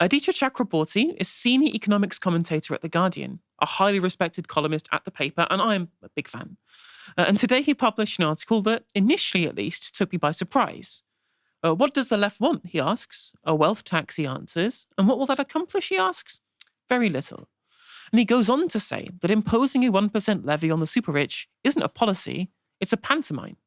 Aditya Chakraborty is senior economics commentator at The Guardian, a highly respected columnist at the paper, and I'm a big fan. And today he published an article that, initially at least, took me by surprise. What does the left want? He asks. A wealth tax, he answers. And what will that accomplish? He asks. Very little. And he goes on to say that imposing a 1% levy on the super rich isn't a policy, it's a pantomime.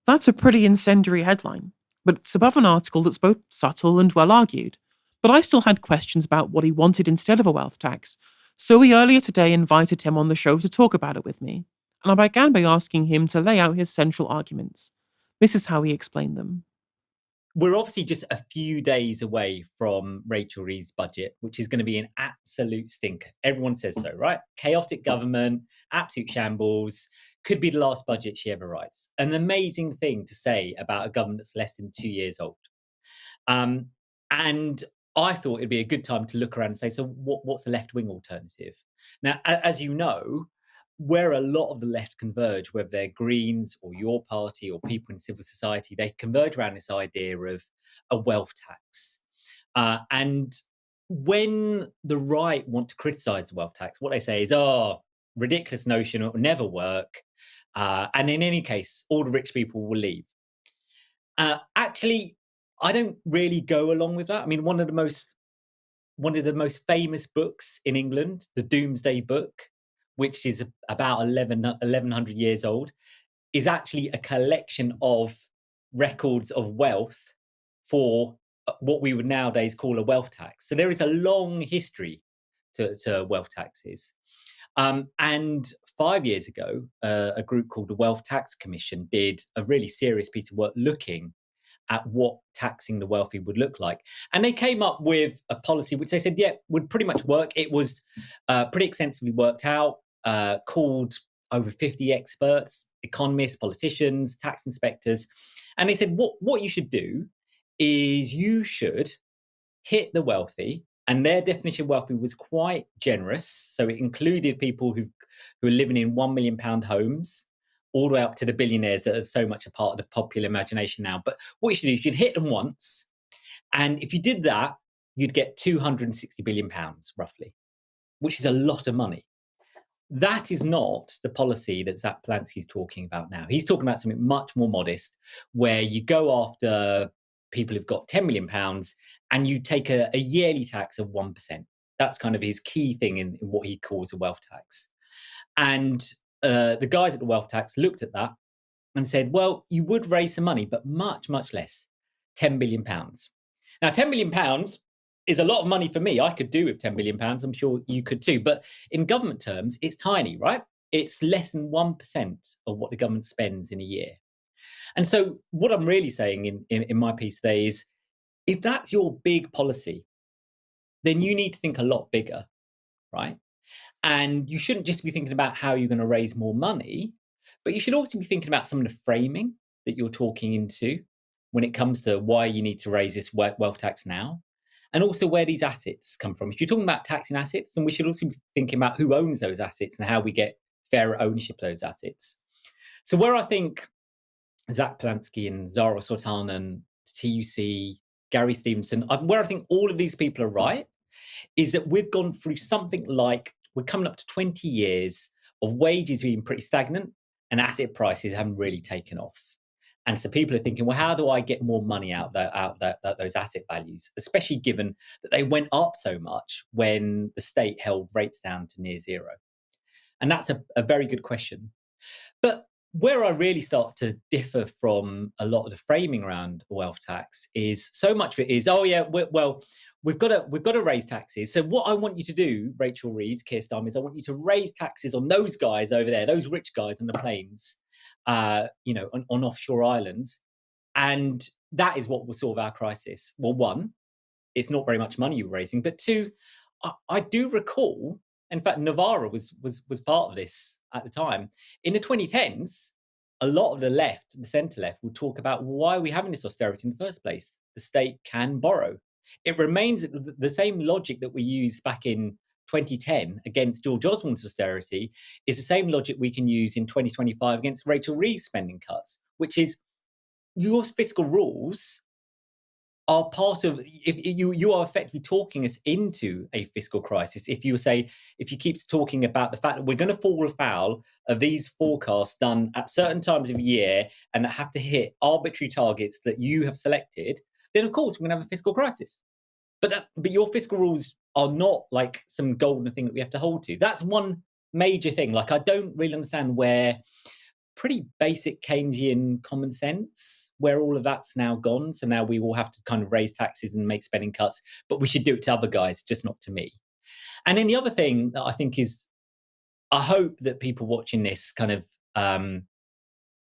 That's a pretty incendiary headline, but it's above an article that's both subtle and well argued. But I still had questions about what he wanted instead of a wealth tax, so we earlier today invited him on the show to talk about it with me, and I began by asking him to lay out his central arguments. This is how he explained them. We're obviously just a few days away from Rachel Reeves' budget, which is going to be an absolute stinker. Everyone says so, right? Chaotic government, absolute shambles, could be the last budget she ever writes. An amazing thing to say about a government that's less than 2 years old. And I thought it'd be a good time to look around and say, so what's a left-wing alternative? Now, as you know, where a lot of the left converge, whether they're Greens or your party or people in civil society, they converge around this idea of a wealth tax. And when the right want to criticize the wealth tax, what they say is, ridiculous notion, it will never work. And in any case, all the rich people will leave. Actually, I don't really go along with that. I mean, one of the most famous books in England, the Doomsday Book, which is about 1100 years old, is actually a collection of records of wealth for what we would nowadays call a wealth tax. So there is a long history to wealth taxes. And 5 years ago, a group called the Wealth Tax Commission did a really serious piece of work looking at what taxing the wealthy would look like. And they came up with a policy which they said, would pretty much work. It was pretty extensively worked out, called over 50 experts, economists, politicians, tax inspectors. And they said, what you should do is you should hit the wealthy. And their definition of wealthy was quite generous. So it included people who are living in £1 million homes, all the way up to the billionaires that are so much a part of the popular imagination now. But what you should do is you'd hit them once. And if you did that, you'd get £260 billion, roughly, which is a lot of money. That is not the policy that Zach Polanski's talking about now. He's talking about something much more modest, where you go after people who've got £10 million and you take a yearly tax of 1%. That's kind of his key thing in what he calls a wealth tax. And the guys at the wealth tax looked at that and said, well, you would raise some money, but much, much less, £10 billion. Now, £10 billion is a lot of money for me. I could do with £10 billion. I'm sure you could too. But in government terms, it's tiny, right? It's less than 1% of what the government spends in a year. And so what I'm really saying in my piece today is, if that's your big policy, then you need to think a lot bigger, right? And you shouldn't just be thinking about how you're going to raise more money, but you should also be thinking about some of the framing that you're talking into when it comes to why you need to raise this wealth tax now, and also where these assets come from. If you're talking about taxing assets, then we should also be thinking about who owns those assets and how we get fairer ownership of those assets. So where I think Zach Polanski and Zara Sultan and TUC, Gary Stevenson, where I think all of these people are right, is that we've gone through something like, we're coming up to 20 years of wages being pretty stagnant and asset prices haven't really taken off. And so people are thinking, well, how do I get more money out those asset values, especially given that they went up so much when the state held rates down to near zero? And that's a very good question. But where I really start to differ from a lot of the framing around wealth tax is, so much of it is, we've got to raise taxes. So what I want you to do, Rachel Reeves, Keir Starmer, is I want you to raise taxes on those guys over there, those rich guys on the plains, on offshore islands, and that is what will solve our crisis. Well, one, it's not very much money you're raising, but two, I do recall. In fact, Novara was part of this at the time. In the 2010s, a lot of the left, the centre left, would talk about, why are we having this austerity in the first place? The state can borrow. It remains the same logic that we used back in 2010 against George Osborne's austerity is the same logic we can use in 2025 against Rachel Reeves' spending cuts, which is, your fiscal rules are part of, if you are effectively talking us into a fiscal crisis if you say, if you keep talking about the fact that we're going to fall afoul of these forecasts done at certain times of year and that have to hit arbitrary targets that you have selected, then of course we're going to have a fiscal crisis. But your fiscal rules are not like some golden thing that we have to hold to. That's one major thing. Like, I don't really understand where pretty basic Keynesian common sense, where all of that's now gone. So now we will have to kind of raise taxes and make spending cuts, but we should do it to other guys, just not to me. And then the other thing that I think is, I hope that people watching this kind of are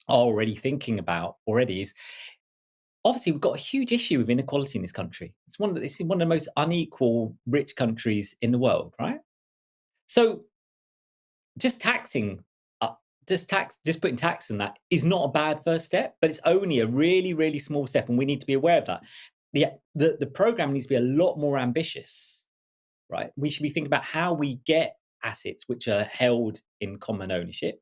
already thinking about already is, obviously we've got a huge issue with inequality in this country. It's one of the most unequal rich countries in the world, right? So just taxing just putting tax on that is not a bad first step, but it's only a really, really small step, and we need to be aware of that. The program needs to be a lot more ambitious, right? We should be thinking about how we get assets which are held in common ownership,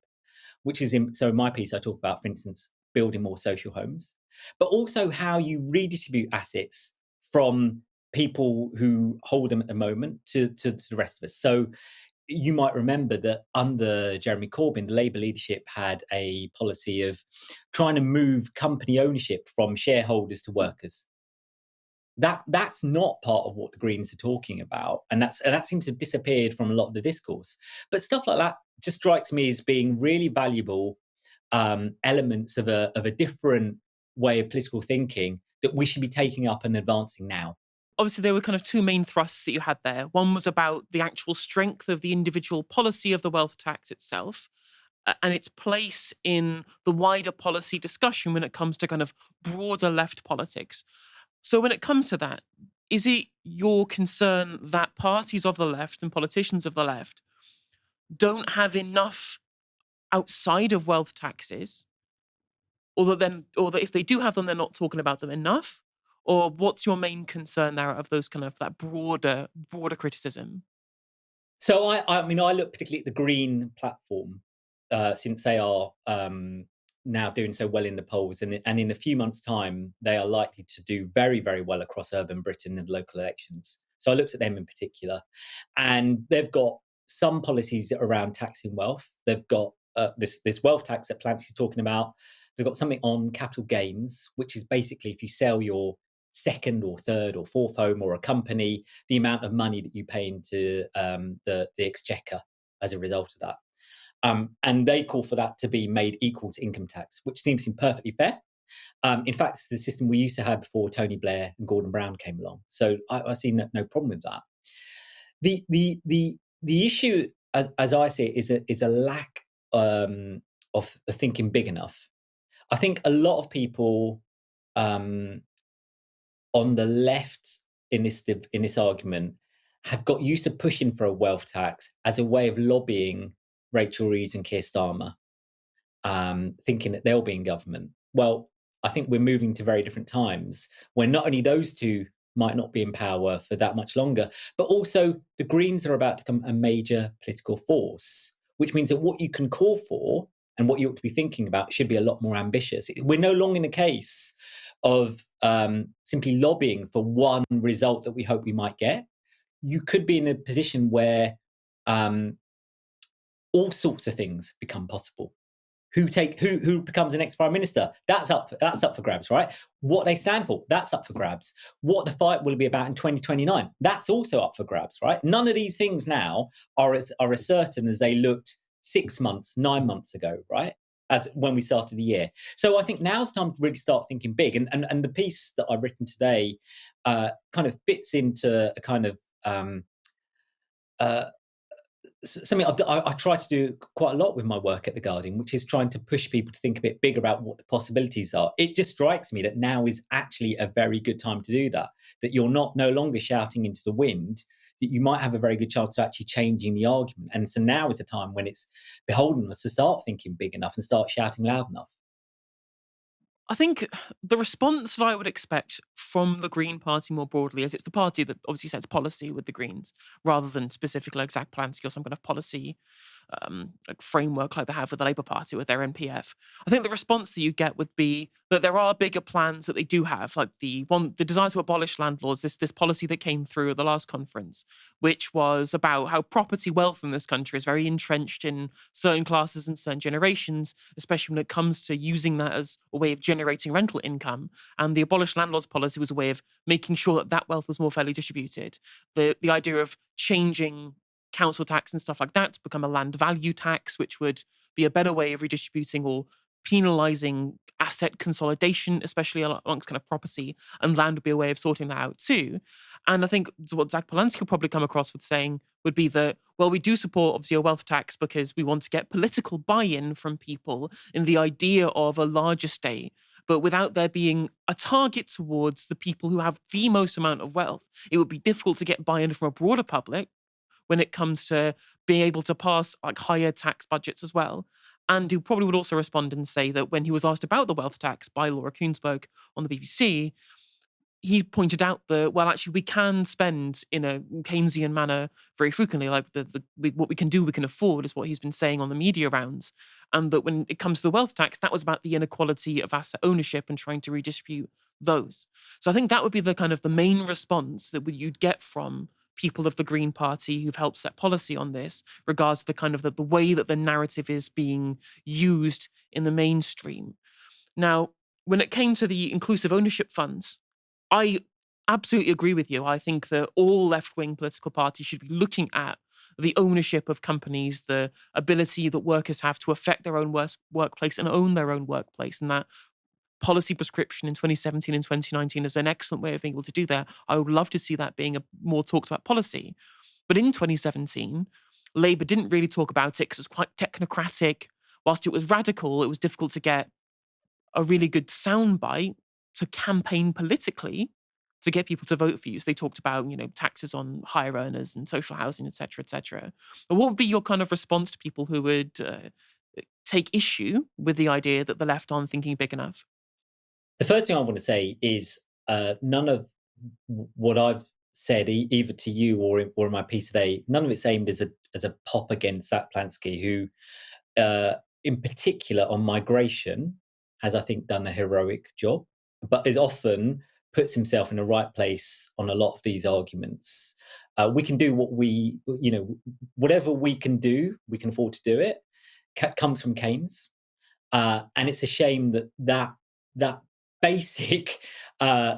which is in my piece I talk about, for instance, building more social homes, but also how you redistribute assets from people who hold them at the moment to the rest of us. So you might remember that under Jeremy Corbyn, the Labour leadership had a policy of trying to move company ownership from shareholders to workers. That's not part of what the Greens are talking about, and that seems to have disappeared from a lot of the discourse. But stuff like that just strikes me as being really valuable elements of a different way of political thinking that we should be taking up and advancing now. Obviously, there were kind of two main thrusts that you had there. One was about the actual strength of the individual policy of the wealth tax itself, and its place in the wider policy discussion when it comes to kind of broader left politics. So, when it comes to that, is it your concern that parties of the left and politicians of the left don't have enough outside of wealth taxes, or that if they do have them, they're not talking about them enough? Or what's your main concern there of those kind of that broader criticism? So I mean, I look particularly at the Green platform, since they are now doing so well in the polls, and in a few months' time, they are likely to do very, very well across urban Britain in the local elections. So I looked at them in particular, and they've got some policies around taxing wealth. They've got this wealth tax that Clancy's talking about. They've got something on capital gains, which is basically if you sell your second or third or fourth home or a company, the amount of money that you pay into the exchequer as a result of that. And they call for that to be made equal to income tax, which seems perfectly fair. In fact, it's the system we used to have before Tony Blair and Gordon Brown came along. So I see no problem with that. The issue, as I see it, is a lack of thinking big enough. I think a lot of people on the left in this argument have got used to pushing for a wealth tax as a way of lobbying Rachel Reeves and Keir Starmer, thinking that they'll be in government. Well, I think we're moving to very different times when not only those two might not be in power for that much longer, but also the Greens are about to become a major political force, which means that what you can call for and what you ought to be thinking about should be a lot more ambitious. We're no longer in a case of simply lobbying for one result that we hope we might get. You could be in a position where all sorts of things become possible. Who becomes the next prime minister? That's up for grabs, right? What they stand for, that's up for grabs. What the fight will be about in 2029, that's also up for grabs, right? None of these things now are as certain as they looked 6 months, 9 months ago, right? As when we started the year. So I think now's the time to really start thinking big. And the piece that I've written today kind of fits into a kind of something I try to do quite a lot with my work at The Guardian, which is trying to push people to think a bit bigger about what the possibilities are. It just strikes me that now is actually a very good time to do that, that you're no longer shouting into the wind, that you might have a very good chance of actually changing the argument. And so now is a time when it's beholden on us to start thinking big enough and start shouting loud enough. I think the response that I would expect from the Green Party more broadly, as it's the party that obviously sets policy with the Greens, rather than specifically exact Polanski or some kind of policy like framework like they have with the Labour Party with their NPF. I think the response that you get would be that there are bigger plans that they do have, like the desire to abolish landlords, this policy that came through at the last conference, which was about how property wealth in this country is very entrenched in certain classes and certain generations, especially when it comes to using that as a way of generating rental income. And the abolish landlords policy was a way of making sure that that wealth was more fairly distributed. The idea of changing council tax and stuff like that to become a land value tax, which would be a better way of redistributing or penalizing asset consolidation, especially amongst kind of property and land, would be a way of sorting that out too. And I think what Zach Polanski will probably come across with saying would be that, well, we do support obviously a wealth tax because we want to get political buy-in from people in the idea of a larger state, but without there being a target towards the people who have the most amount of wealth, it would be difficult to get buy-in from a broader public when it comes to being able to pass like higher tax budgets as well. And he probably would also respond and say that when he was asked about the wealth tax by Laura Kuenssberg on the BBC, he pointed out that, well, actually, we can spend in a Keynesian manner very frequently. Like what we can do, we can afford, is what he's been saying on the media rounds. And that when it comes to the wealth tax, that was about the inequality of asset ownership and trying to redistribute those. So I think that would be the kind of the main response that you'd get from people of the Green Party who've helped set policy on this, regards to the kind of the way that the narrative is being used in the mainstream. Now, when it came to the inclusive ownership funds, I absolutely agree with you. I think that all left-wing political parties should be looking at the ownership of companies, the ability that workers have to affect their own workplace and own their own workplace, and that policy prescription in 2017 and 2019 is an excellent way of being able to do that. I would love to see that being a more talked about policy. But in 2017, Labour didn't really talk about it because it was quite technocratic. Whilst it was radical, it was difficult to get a really good soundbite to campaign politically to get people to vote for you. So they talked about, taxes on higher earners and social housing, et cetera, et cetera. But what would be your kind of response to people who would take issue with the idea that the left aren't thinking big enough? The first thing I want to say is none of what I've said, either to you or in my piece today, none of it's aimed as a pop against Zach Plansky, who, in particular on migration, has, I think, done a heroic job, but is often puts himself in the right place on a lot of these arguments. We can do whatever we can do, we can afford to do it. Comes from Keynes, and it's a shame that basic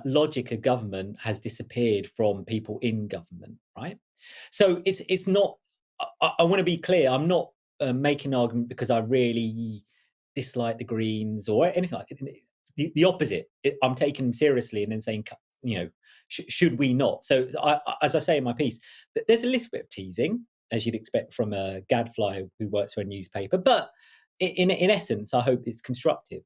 logic of government has disappeared from people in government, right? So it's not. I want to be clear. I'm not making an argument because I really dislike the Greens or anything like that. The opposite. I'm taking them seriously and then saying, should we not? So as I say in my piece, there's a little bit of teasing, as you'd expect from a gadfly who works for a newspaper, but in essence, I hope it's constructive.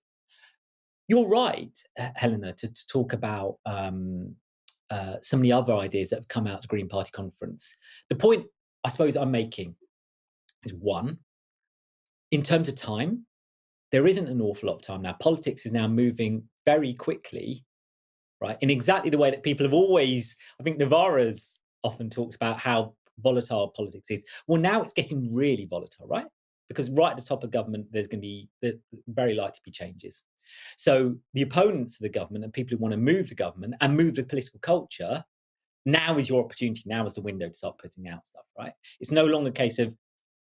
You're right, Helena, to talk about some of the other ideas that have come out of the Green Party conference. The point I suppose I'm making is, one, in terms of time, there isn't an awful lot of time now. Politics is now moving very quickly, right? In exactly the way that people have always, I think Novara's often talked about how volatile politics is. Well, now it's getting really volatile, right? Because right at the top of government, there's going to be very likely to be changes. So the opponents of the government and people who want to move the government and move the political culture, now is your opportunity. Now is the window to start putting out stuff, right? It's no longer a case of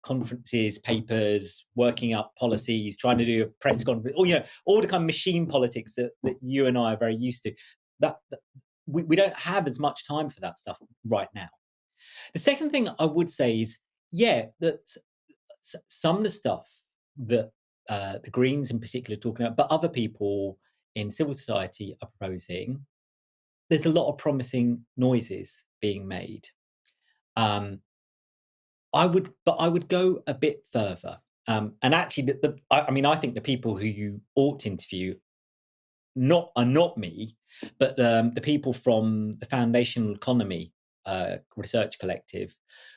conferences, papers, working up policies, trying to do a press conference, or all the kind of machine politics that you and I are very used to. That we don't have as much time for that stuff right now. The second thing I would say is, that some of the stuff that the Greens in particular are talking about, but other people in civil society are proposing, there's a lot of promising noises being made. I would go a bit further. And actually, I think the people who you ought to interview are not me, but the people from the Foundational Economy Research Collective,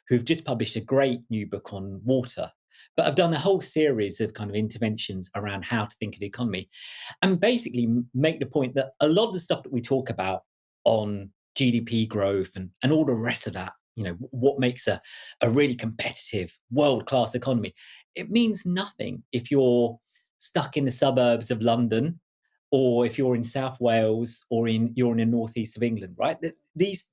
who've just published a great new book on water, but have done a whole series of kind of interventions around how to think of the economy, and basically make the point that a lot of the stuff that we talk about on GDP growth and all the rest of that what makes a really competitive world-class economy. It means nothing if you're stuck in the suburbs of London, or if you're in South Wales, or you're in the northeast of England, right? These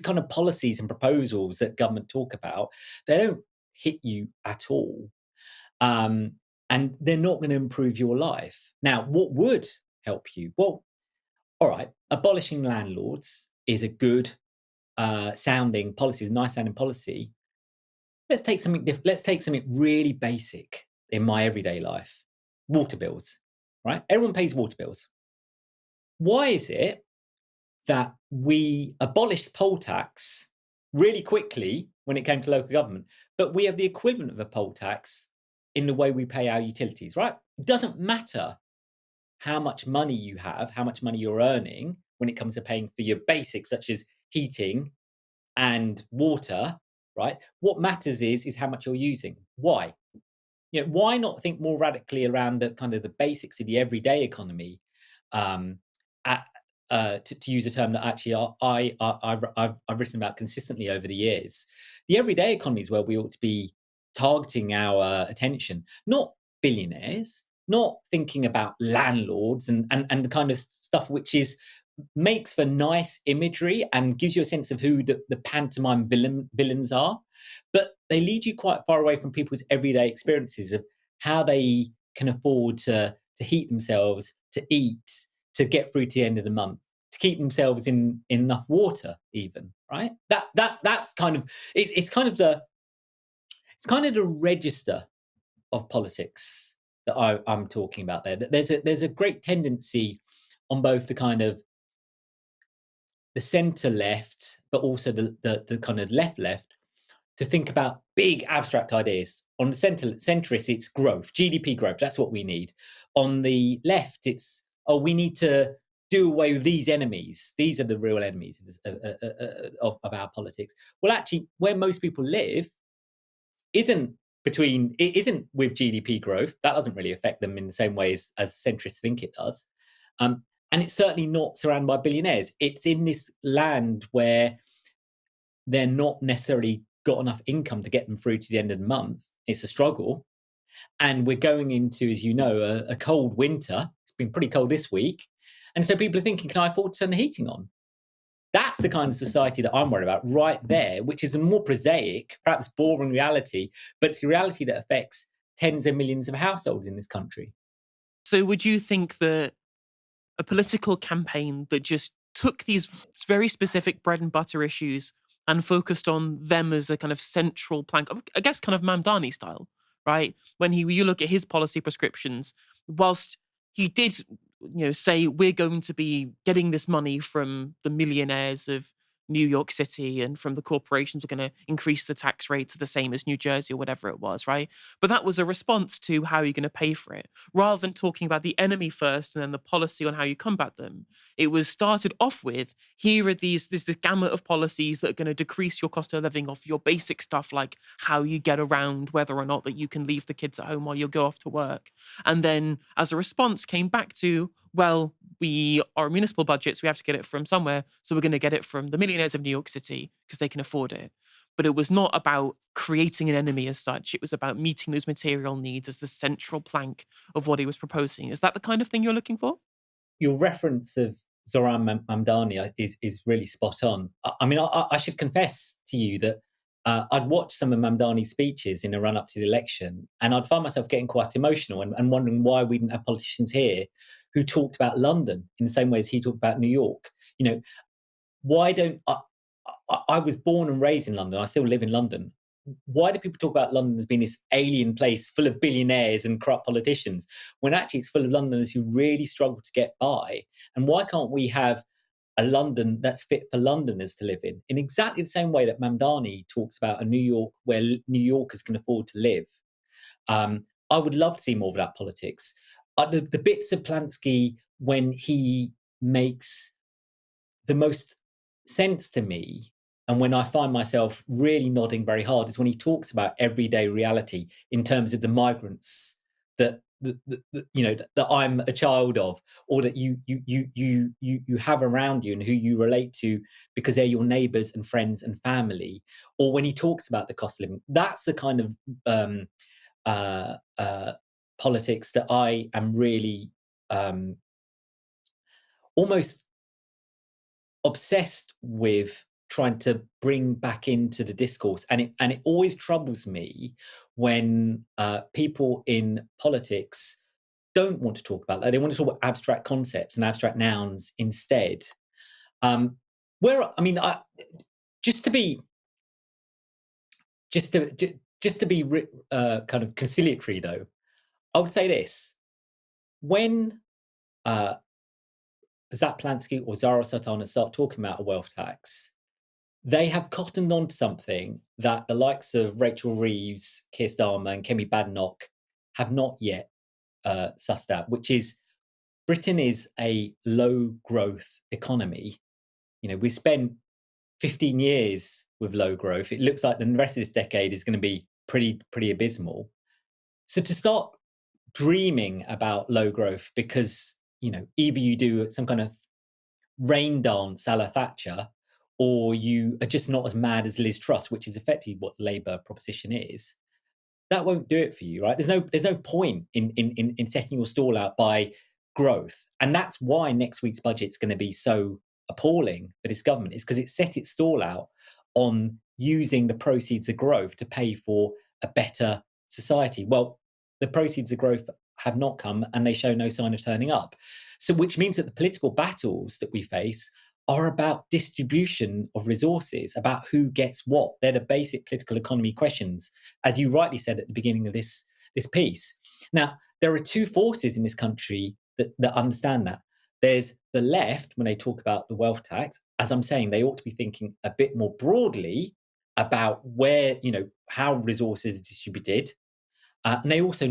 kind of policies and proposals that government talk about, they don't hit you at all, and they're not going to improve your life. Now, what would help you? Well, all right, abolishing landlords is a good sounding policy, is a nice sounding policy. Let's take something different. Let's take something really basic in my everyday life. Water bills, right? Everyone pays water bills. Why is it that we abolished poll tax really quickly when it came to local government, but we have the equivalent of a poll tax in the way we pay our utilities, right? It doesn't matter how much money you have, how much money you're earning when it comes to paying for your basics, such as heating and water, right? What matters is how much you're using. Why? Why not think more radically around the kind of the basics of the everyday economy? Um, to use a term that actually I've written about consistently over the years, the everyday economy is where we ought to be targeting our attention, not billionaires, not thinking about landlords and the kind of stuff which makes for nice imagery and gives you a sense of who the pantomime villains are, but they lead you quite far away from people's everyday experiences of how they can afford to heat themselves, to eat, to get through to the end of the month, to keep themselves in enough water, even, right? That's kind of it's kind of the register of politics that I'm talking about there. That there's a great tendency on both the kind of the centre left, but also the kind of left to think about big abstract ideas. On the centrist, it's growth, GDP growth. That's what we need. On the left, it's we need to do away with these enemies. These are the real enemies of our politics. Well, actually, where most people live isn't with GDP growth. That doesn't really affect them in the same ways as centrists think it does. And it's certainly not surrounded by billionaires. It's in this land where they're not necessarily got enough income to get them through to the end of the month. It's a struggle. And we're going into, as you know, a cold winter. It's been pretty cold this week. And so people are thinking, can I afford to turn the heating on? That's the kind of society that I'm worried about right there, which is a more prosaic, perhaps boring reality, but it's a reality that affects tens of millions of households in this country. So would you think that a political campaign that just took these very specific bread and butter issues and focused on them as a kind of central plank, I guess kind of Mamdani style, right? When you look at his policy prescriptions, whilst he did, say we're going to be getting this money from the millionaires of New York City and from the corporations, we're going to increase the tax rate to the same as New Jersey or whatever it was, right? But that was a response to how you're going to pay for it. Rather than talking about the enemy first and then the policy on how you combat them, it was started off with, here are this gamut of policies that are going to decrease your cost of living off your basic stuff, like how you get around whether or not that you can leave the kids at home while you go off to work. And then as a response came back to, well, our municipal budgets, we have to get it from somewhere. So we're going to get it from the millionaires of New York City because they can afford it. But it was not about creating an enemy as such. It was about meeting those material needs as the central plank of what he was proposing. Is that the kind of thing you're looking for? Your reference of Zoran Mamdani is really spot on. I mean, I should confess to you that I'd watched some of Mamdani's speeches in the run up to the election, and I'd find myself getting quite emotional and wondering why we didn't have politicians here who talked about London in the same way as he talked about New York. Why don't I was born and raised in London. I still live in London. Why do people talk about London as being this alien place full of billionaires and corrupt politicians when actually it's full of Londoners who really struggle to get by? And why can't we have a London that's fit for Londoners to live in exactly the same way that Mamdani talks about a New York where New Yorkers can afford to live? I would love to see more of that politics. The bits of Polanski when he makes the most sense to me, and when I find myself really nodding very hard, is when he talks about everyday reality in terms of the migrants that that I'm a child of, or that you have around you and who you relate to because they're your neighbours and friends and family, or when he talks about the cost of living, that's the kind of um, uh, uh, politics that I am really um, almost obsessed with trying to bring back into the discourse, and it always troubles me when people in politics don't want to talk about that. They want to talk about abstract concepts and abstract nouns instead. Um, where I mean, just to be just to just to be kind of conciliatory, though, I would say this: when uh, Zach Plansky or Zara Sultana start talking about a wealth tax, they have cottoned on to something that the likes of Rachel Reeves, Keir Starmer, and Kemi Badenoch have not yet sussed out, which is Britain is a low growth economy. We spent 15 years with low growth. It looks like the rest of this decade is going to be pretty abysmal. So to start dreaming about low growth because either you do some kind of rain dance a la Thatcher, or you are just not as mad as Liz Truss, which is effectively what the Labour proposition is. That won't do it for you, right? There's no point in setting your stall out by growth, and that's why next week's budget's going to be so appalling for this government, is because it set its stall out on using the proceeds of growth to pay for a better society. Well, the proceeds of growth have not come, and they show no sign of turning up. So, which means that the political battles that we face are about distribution of resources, about who gets what. They're the basic political economy questions, as you rightly said at the beginning of this piece. Now, there are two forces in this country that understand that. There's the left, when they talk about the wealth tax, as I'm saying, they ought to be thinking a bit more broadly about where, how resources are distributed. And they also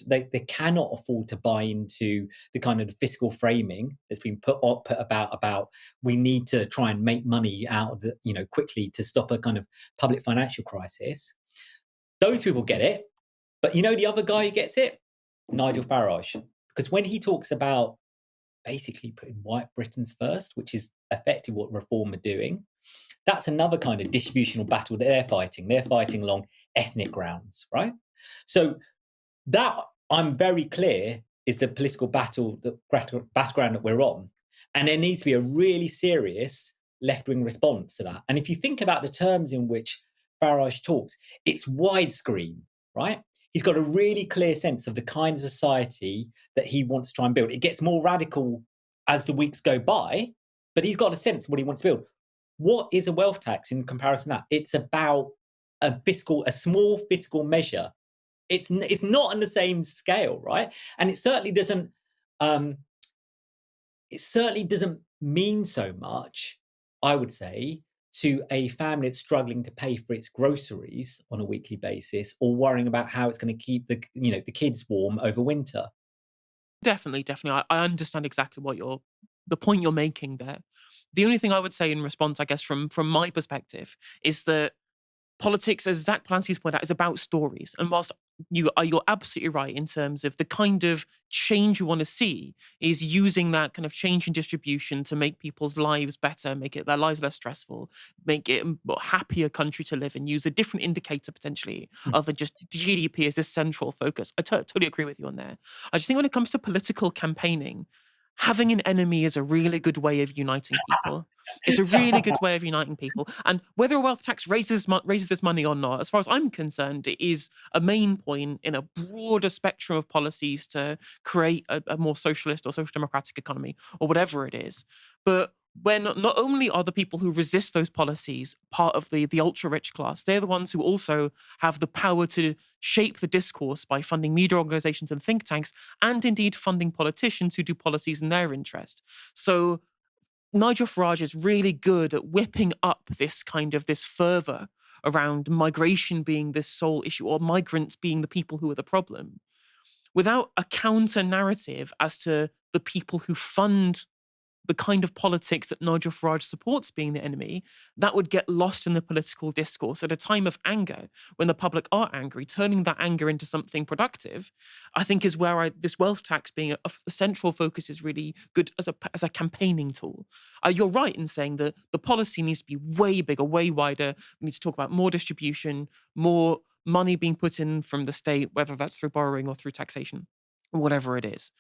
they cannot afford to buy into the kind of fiscal framing that's been put about we need to try and make money out of the, quickly to stop a kind of public financial crisis. Those people get it. But the other guy who gets it? Nigel Farage. Because when he talks about basically putting white Britons first, which is effectively what Reform are doing, that's another kind of distributional battle that they're fighting. They're fighting along ethnic grounds, right? So that, I'm very clear, is the political battle, the battleground that we're on. And there needs to be a really serious left-wing response to that. And if you think about the terms in which Farage talks, it's widescreen, right? He's got a really clear sense of the kind of society that he wants to try and build. It gets more radical as the weeks go by, but he's got a sense of what he wants to build. What is a wealth tax in comparison to that? It's about a small fiscal measure. It's not on the same scale, right? And it certainly doesn't mean so much, I would say, to a family that's struggling to pay for its groceries on a weekly basis, or worrying about how it's going to keep the kids warm over winter. Definitely. I understand exactly the point you're making there. The only thing I would say in response, I guess, from my perspective, is that politics, as Zach Polanski's pointed out, is about stories. And whilst you're absolutely right in terms of the kind of change you want to see is using that kind of change in distribution to make people's lives better, make it their lives less stressful, make it a happier country to live in, use a different indicator potentially other than just GDP as this central focus. I totally agree with you on there. I just think when it comes to political campaigning, having an enemy is a really good way of uniting people. It's a really good way of uniting people. And whether a wealth tax raises this money or not, as far as I'm concerned, it is a main point in a broader spectrum of policies to create a more socialist or social democratic economy or whatever it is. But when not only are the people who resist those policies part of the ultra-rich class, they're the ones who also have the power to shape the discourse by funding media organizations and think tanks, and indeed funding politicians who do policies in their interest. So Nigel Farage is really good at whipping up this fervor around migration being this sole issue, or migrants being the people who are the problem, without a counter narrative as to the people who fund the kind of politics that Nigel Farage supports being the enemy, that would get lost in the political discourse at a time of anger when the public are angry. Turning that anger into something productive, I think, is where this wealth tax being a central focus is really good as a campaigning tool. You're right in saying that the policy needs to be way bigger, way wider. We need to talk about more distribution, more money being put in from the state, whether that's through borrowing or through taxation, or whatever it is.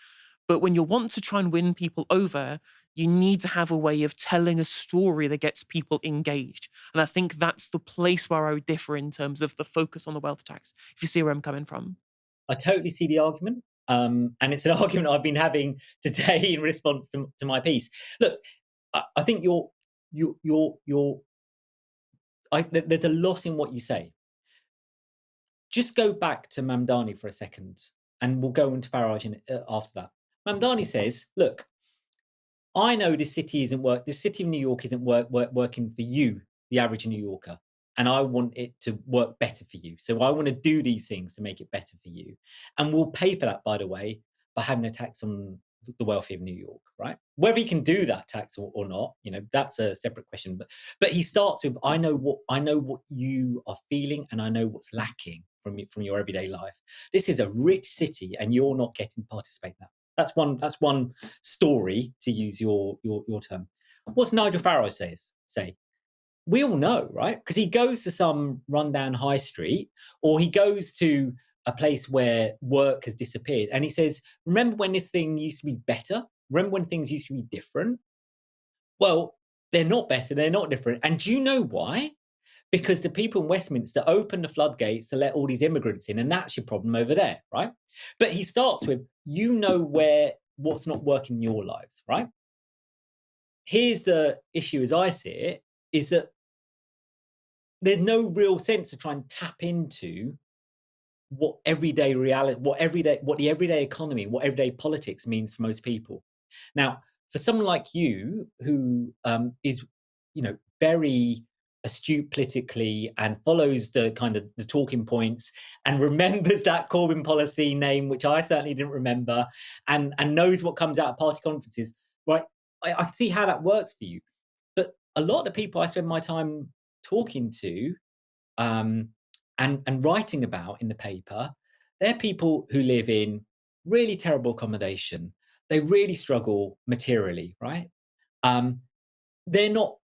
But when you want to try and win people over, you need to have a way of telling a story that gets people engaged. And I think that's the place where I would differ in terms of the focus on the wealth tax, if you see where I'm coming from. I totally see the argument. And it's an argument I've been having today in response to my piece. Look, I think there's a lot in what you say. Just go back to Mamdani for a second, and we'll go into Farage after that. Mamdani says, look, I know this city of New York isn't working for you, the average New Yorker, and I want it to work better for you. So I want to do these things to make it better for you. And we'll pay for that, by the way, by having a tax on the wealthy of New York, right? Whether he can do that tax or not, that's a separate question. But he starts with, I know what you are feeling, and I know what's lacking from your everyday life. This is a rich city, and you're not getting to participate in that. That's one story, to use your term. What's Nigel Farage say? We all know, right? Because he goes to some rundown high street, or he goes to a place where work has disappeared, and he says, remember when this thing used to be better? Remember when things used to be different? Well, they're not better, they're not different. And do you know why? Because the people in Westminster opened the floodgates to let all these immigrants in, and that's your problem over there, right? But he starts with, what's not working in your lives, right? Here's the issue as I see it, is that there's no real sense to try and tap into what everyday reality, what the everyday economy, what everyday politics means for most people. Now, for someone like you, who is, very astute politically and follows the kind of the talking points and remembers that Corbyn policy name, which I certainly didn't remember, and knows what comes out of party conferences, right? I can see how that works for you. But a lot of the people I spend my time talking to and writing about in the paper, they're people who live in really terrible accommodation. They really struggle materially, right? They're not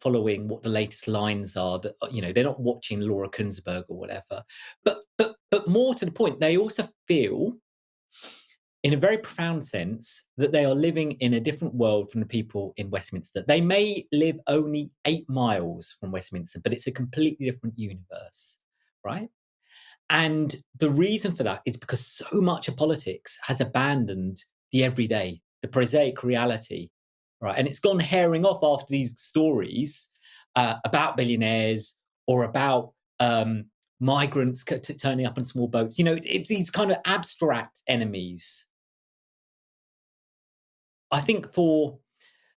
following what the latest lines are. That they're not watching Laura Kuenssberg or whatever. But more to the point, they also feel, in a very profound sense, that they are living in a different world from the people in Westminster. They may live only 8 miles from Westminster, but it's a completely different universe, right? And the reason for that is because so much of politics has abandoned the everyday, the prosaic reality, right? And it's gone herring off after these stories about billionaires or about migrants turning up in small boats. It's these kind of abstract enemies. I think for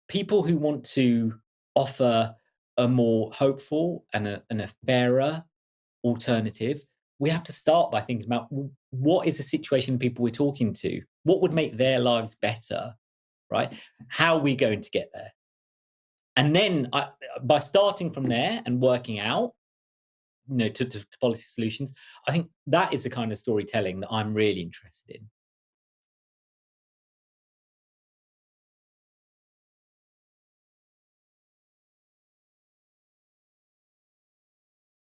people who want to offer a more hopeful and a fairer alternative, we have to start by thinking about what is the situation people we're talking to? What would make their lives better, right? How are we going to get there? And then by starting from there and working out, to policy solutions, I think that is the kind of storytelling that I'm really interested in.